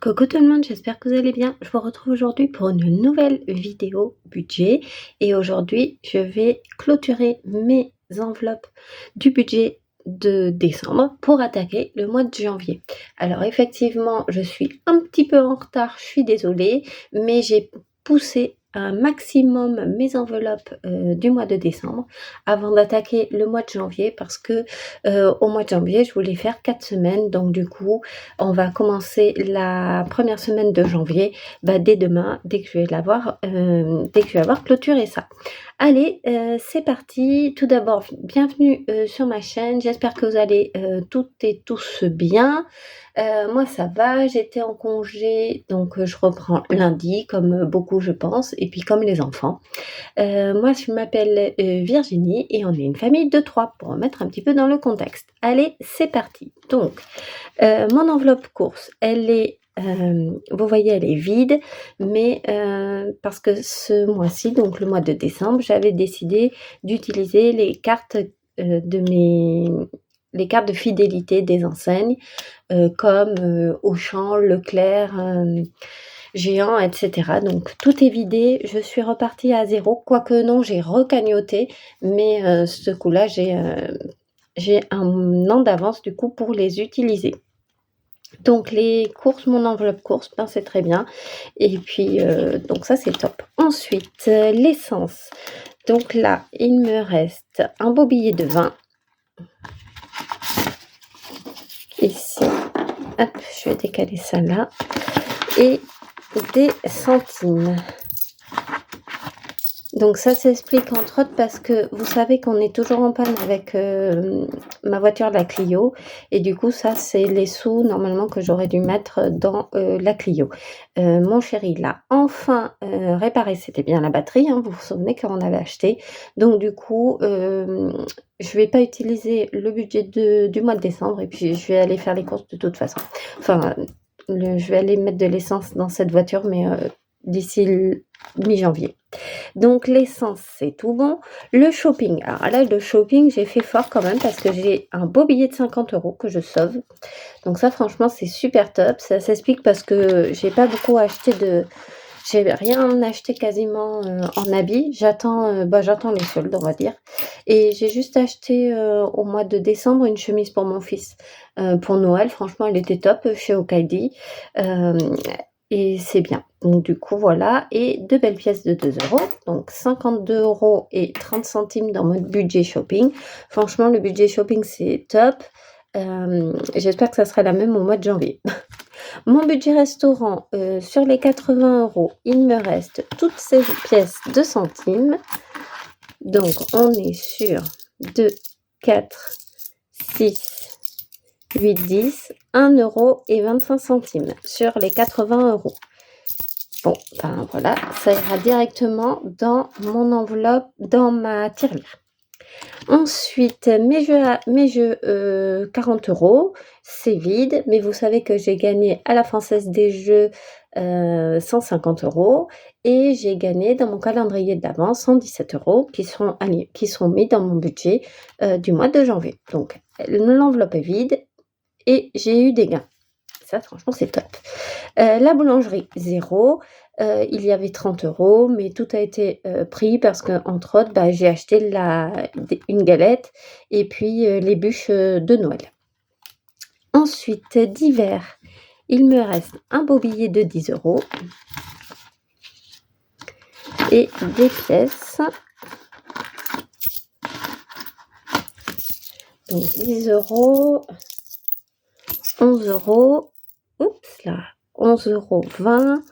Coucou tout le monde, j'espère que vous allez bien. Je vous retrouve aujourd'hui pour une nouvelle vidéo budget et aujourd'hui je vais clôturer mes enveloppes du budget de décembre pour attaquer le mois de janvier. Alors effectivement, je suis un petit peu en retard, je suis désolée, mais j'ai poussé un maximum mes enveloppes du mois de décembre avant d'attaquer le mois de janvier parce que au mois de janvier je voulais faire 4 semaines, donc du coup on va commencer la première semaine de janvier, dès demain, dès que je vais avoir clôturé ça. Allez, c'est parti. Tout d'abord, bienvenue sur ma chaîne. J'espère que vous allez toutes et tous bien. Moi, ça va. J'étais en congé, donc je reprends lundi, comme beaucoup, je pense, et puis comme les enfants. Moi, je m'appelle Virginie et on est une famille de 3 pour remettre un petit peu dans le contexte. Allez, c'est parti. Donc, mon enveloppe course, elle est, vous voyez, elle est vide, mais parce que ce mois-ci, donc le mois de décembre, j'avais décidé d'utiliser les cartes les cartes de fidélité des enseignes, comme Auchan, Leclerc, Géant, etc. Donc tout est vidé, je suis repartie à zéro, quoique non, j'ai recagnoté, mais ce coup-là, j'ai un an d'avance du coup pour les utiliser. Donc les courses, mon enveloppe course, c'est très bien. Et puis donc ça c'est top. Ensuite, l'essence. Donc là, il me reste un beau billet de 20. Ici, hop, je vais décaler ça là. Et des centimes. Donc ça s'explique entre autres parce que vous savez qu'on est toujours en panne avec ma voiture, la Clio, et du coup ça c'est les sous normalement que j'aurais dû mettre dans la Clio. Mon chéri l'a enfin réparé, c'était bien la batterie, hein, vous vous souvenez qu'on avait acheté. Donc du coup je vais pas utiliser le budget du mois de décembre et puis je vais aller faire les courses de toute façon. Enfin, je vais aller mettre de l'essence dans cette voiture, mais d'ici mi-janvier. Donc l'essence, c'est tout bon. Le shopping, alors là, le shopping, j'ai fait fort quand même parce que j'ai un beau billet de 50 € que je sauve. Donc ça, franchement, c'est super top. Ça s'explique parce que j'ai pas beaucoup acheté j'ai rien acheté quasiment en habits. J'attends les soldes, on va dire. Et j'ai juste acheté au mois de décembre une chemise pour mon fils pour Noël. Franchement, elle était top chez Okaidi. Et c'est bien. Donc du coup, voilà. Et 2 belles pièces de 2 €. Donc 52 € et 30 centimes dans mon budget shopping. Franchement, le budget shopping, c'est top. J'espère que ça sera la même au mois de janvier. Mon budget restaurant, sur les 80 €, il me reste toutes ces pièces de centimes. Donc on est sur 2, 4, 6, 8, 10, 1 € et 25 centimes sur les 80 €. Bon, voilà, ça ira directement dans mon enveloppe, dans ma tirelire. Ensuite, mes jeux 40 €, c'est vide, mais vous savez que j'ai gagné à la Française des Jeux 150 € et j'ai gagné dans mon calendrier de l'Avent 117 € qui seront mis dans mon budget du mois de janvier. Donc l'enveloppe est vide et j'ai eu des gains. Ça, franchement, c'est top. La boulangerie, 0. Il y avait 30 €, mais tout a été pris parce qu'entre autres, j'ai acheté une galette et puis les bûches de Noël. Ensuite, divers, il me reste un beau billet de 10 € et des pièces. Donc 10 €, 11 €, oups là, 11 €, 20,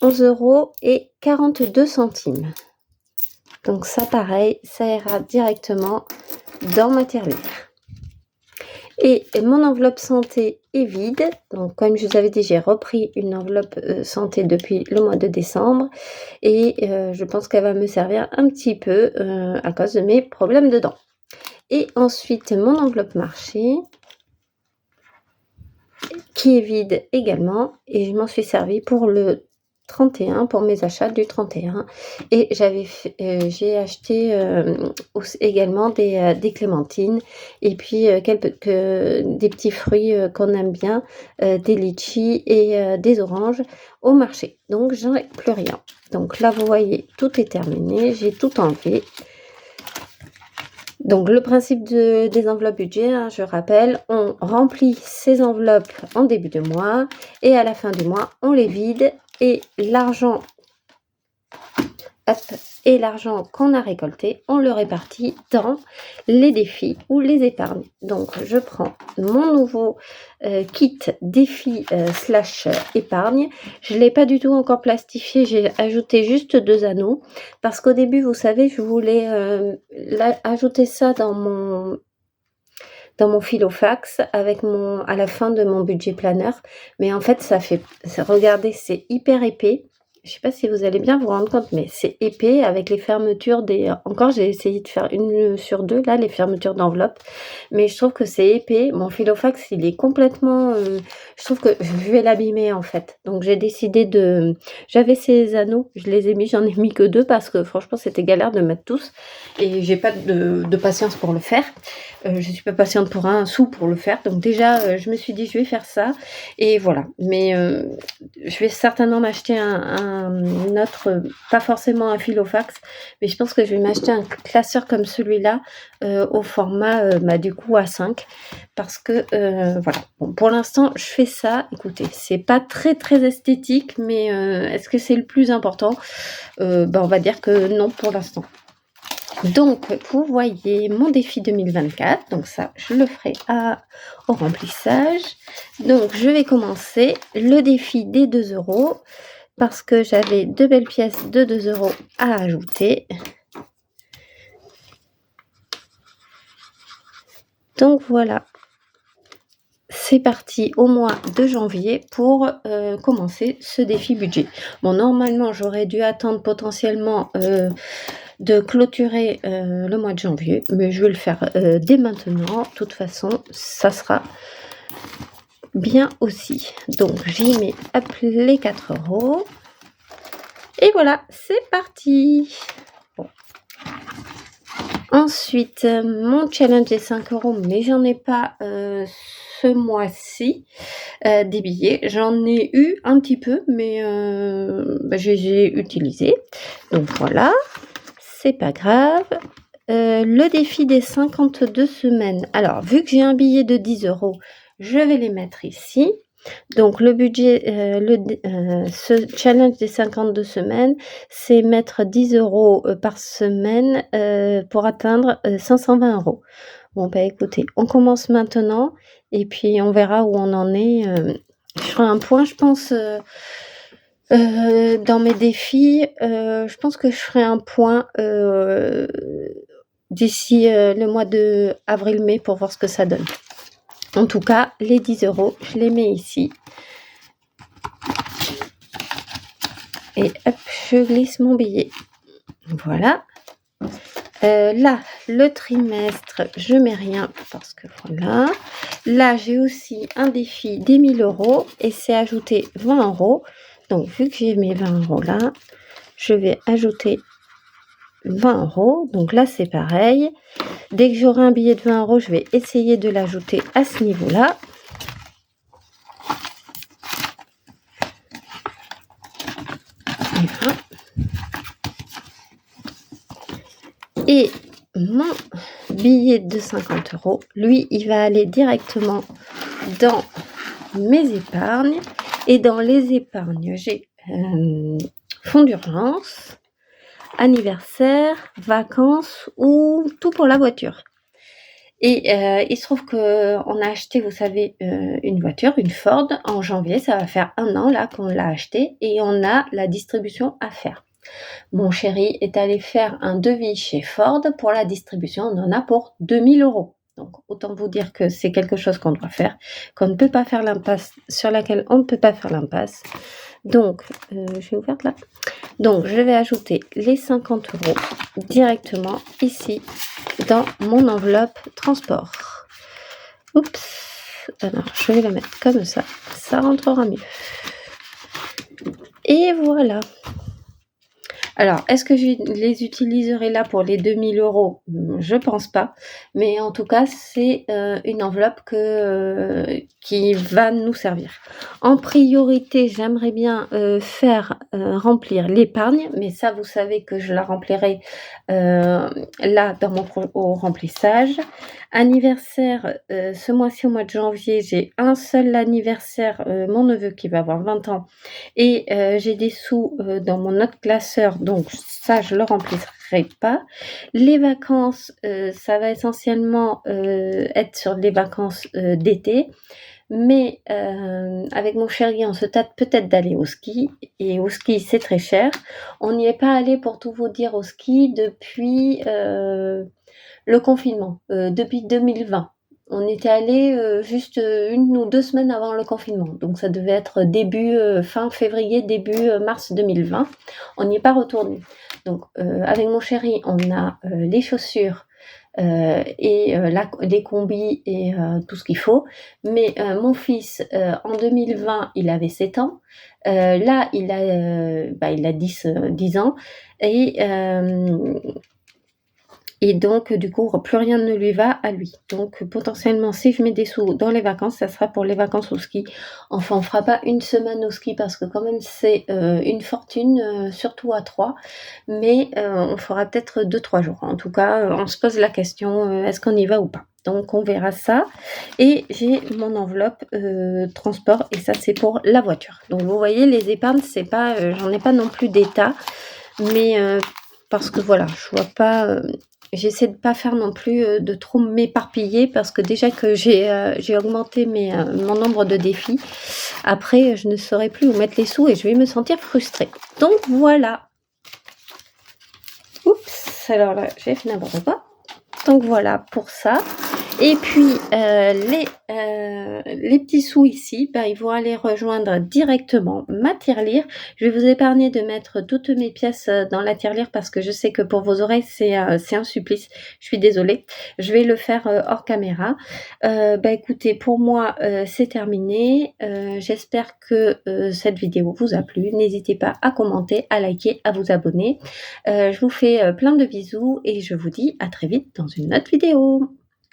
11 € et 42 centimes. Donc ça, pareil, ça ira directement dans ma tirelire. Et mon enveloppe santé est vide. Donc comme je vous avais dit, j'ai repris une enveloppe santé depuis le mois de décembre. Et je pense qu'elle va me servir un petit peu à cause de mes problèmes de dents. Et ensuite, mon enveloppe marché, qui est vide également. Et je m'en suis servi pour le 31 pour mes achats du 31 et j'ai acheté, également des clémentines et puis, des petits fruits, qu'on aime bien, des litchis et des oranges au marché. Donc j'en ai plus rien. Donc là, vous voyez, tout est terminé, j'ai tout enlevé. Donc le principe des enveloppes budget, hein, je rappelle, on remplit ces enveloppes en début de mois et à la fin du mois, on les vide et l'argent qu'on a récolté, on le répartit dans les défis ou les épargnes. Donc je prends mon nouveau kit défi / épargne. Je ne l'ai pas du tout encore plastifié, j'ai ajouté juste 2 anneaux parce qu'au début, vous savez, je voulais ajouter ça dans mon filofax à la fin de mon budget planner. Mais en fait, regardez, c'est hyper épais. Je ne sais pas si vous allez bien vous rendre compte, mais c'est épais avec les fermetures encore, j'ai essayé de faire 1 sur 2, là, les fermetures d'enveloppe. Mais je trouve que c'est épais. Mon filofax, il est complètement, je trouve que je vais l'abîmer, en fait. Donc j'ai décidé j'avais ces anneaux, je les ai mis, j'en ai mis que 2 parce que franchement, c'était galère de mettre tous et j'ai pas de patience pour le faire. Je suis pas patiente pour un sou pour le faire. Donc déjà, je me suis dit: «Je vais faire ça» et voilà. Mais je vais certainement m'acheter un autre, pas forcément un filofax, mais je pense que je vais m'acheter un classeur comme celui-là, au format, du coup A5 parce que, voilà. Bon, pour l'instant, je fais ça. Écoutez, c'est pas très, très esthétique, mais est-ce que c'est le plus important? On va dire que non pour l'instant. Donc, vous voyez mon défi 2024. Donc ça, je le ferai au remplissage. Donc, je vais commencer le défi des 2 € parce que j'avais 2 belles pièces de 2 € à ajouter. Donc voilà, c'est parti au mois de janvier pour commencer ce défi budget. Bon, normalement, j'aurais dû attendre potentiellement de clôturer le mois de janvier, mais je vais le faire dès maintenant. De toute façon, ça sera bien aussi. Donc j'y mets les 4 € et voilà, c'est parti. Bon. Ensuite, mon challenge est 5 €, mais j'en ai pas ce mois-ci des billets. J'en ai eu un petit peu, mais je les ai utilisés. Donc voilà, c'est pas grave. Le défi des 52 semaines. Alors, vu que j'ai un billet de 10 €, je vais les mettre ici. Donc le budget, ce challenge des 52 semaines, c'est mettre 10 € par semaine pour atteindre 520 €. Bon, écoutez, on commence maintenant et puis on verra où on en est. Je ferai un point, je pense, dans mes défis. Je pense que je ferai un point d'ici le mois de avril-mai pour voir ce que ça donne. En tout cas, les 10 €, je les mets ici. Et hop, je glisse mon billet. Voilà. Là, le trimestre, je mets rien parce que voilà. Là, j'ai aussi un défi des 1 000 € et c'est ajouter 20 €. Donc, vu que j'ai mes 20 € là, je vais ajouter 20 €. Donc là, c'est pareil. Dès que j'aurai un billet de 20 €, je vais essayer de l'ajouter à ce niveau-là. Voilà. Et mon billet de 50 €, lui, il va aller directement dans mes épargnes. Et dans les épargnes, j'ai fonds d'urgence, anniversaire, vacances ou tout pour la voiture. Et il se trouve qu'on a acheté, vous savez, une voiture, une Ford, en janvier. Ça va faire 1 an là qu'on l'a achetée et on a la distribution à faire. Mon chéri est allé faire un devis chez Ford pour la distribution. On en a pour 2 000 €. Donc autant vous dire que c'est quelque chose qu'on doit faire, qu'on ne peut pas faire l'impasse, sur laquelle on ne peut pas faire l'impasse. Donc, j'ai ouvert là. Donc, je vais ajouter les 50 € directement ici dans mon enveloppe transport. Oups. Alors, je vais la mettre comme ça. Ça rentrera mieux. Et voilà. Alors, est-ce que je les utiliserai là pour les 2 000 €? Je pense pas, mais en tout cas, c'est, une enveloppe qui va nous servir. En priorité, j'aimerais bien, faire, remplir l'épargne, mais ça, vous savez que je la remplirai, là, dans mon au remplissage. Anniversaire, ce mois-ci, au mois de janvier, j'ai un seul anniversaire, mon neveu qui va avoir 20 ans et j'ai des sous, dans mon autre classeur, donc ça, je le remplirai pas. Les vacances, ça va essentiellement, être sur les vacances, d'été, mais avec mon chéri, on se tâte peut-être d'aller au ski et au ski, c'est très cher. On n'y est pas allé pour tout vous dire au ski depuis, le confinement, depuis 2020. On était allés, juste, 1 ou 2 semaines avant le confinement, donc ça devait être début, fin février, début, mars 2020. On n'y est pas retourné. Donc avec mon chéri, on a, les chaussures, et les combis et tout ce qu'il faut. Mais mon fils, en 2020, il avait 7 ans. Là, il a 10 ans et hem et donc du coup, plus rien ne lui va à lui. Donc potentiellement, si je mets des sous dans les vacances, ça sera pour les vacances au ski. Enfin, on fera pas une semaine au ski parce que quand même c'est, une fortune, surtout à 3. Mais on fera peut-être 2-3 jours. En tout cas, on se pose la question, est-ce qu'on y va ou pas? Donc on verra ça et j'ai mon enveloppe, transport et ça, c'est pour la voiture. Donc vous voyez, les épargnes, c'est pas, j'en ai pas non plus des tas, mais parce que voilà, je vois pas, j'essaie de pas faire non plus, de trop m'éparpiller parce que déjà que j'ai augmenté mon nombre de défis. Après, je ne saurais plus où mettre les sous et je vais me sentir frustrée. Donc voilà. Oups, alors là, j'ai fait n'importe quoi. Donc voilà pour ça. Et puis les petits sous ici, ils vont aller rejoindre directement ma tirelire. Je vais vous épargner de mettre toutes mes pièces, dans la tirelire parce que je sais que pour vos oreilles, c'est un supplice. Je suis désolée. Je vais le faire, hors caméra. Écoutez, pour moi, c'est terminé. J'espère que, cette vidéo vous a plu. N'hésitez pas à commenter, à liker, à vous abonner. Je vous fais, plein de bisous et je vous dis à très vite dans une autre vidéo.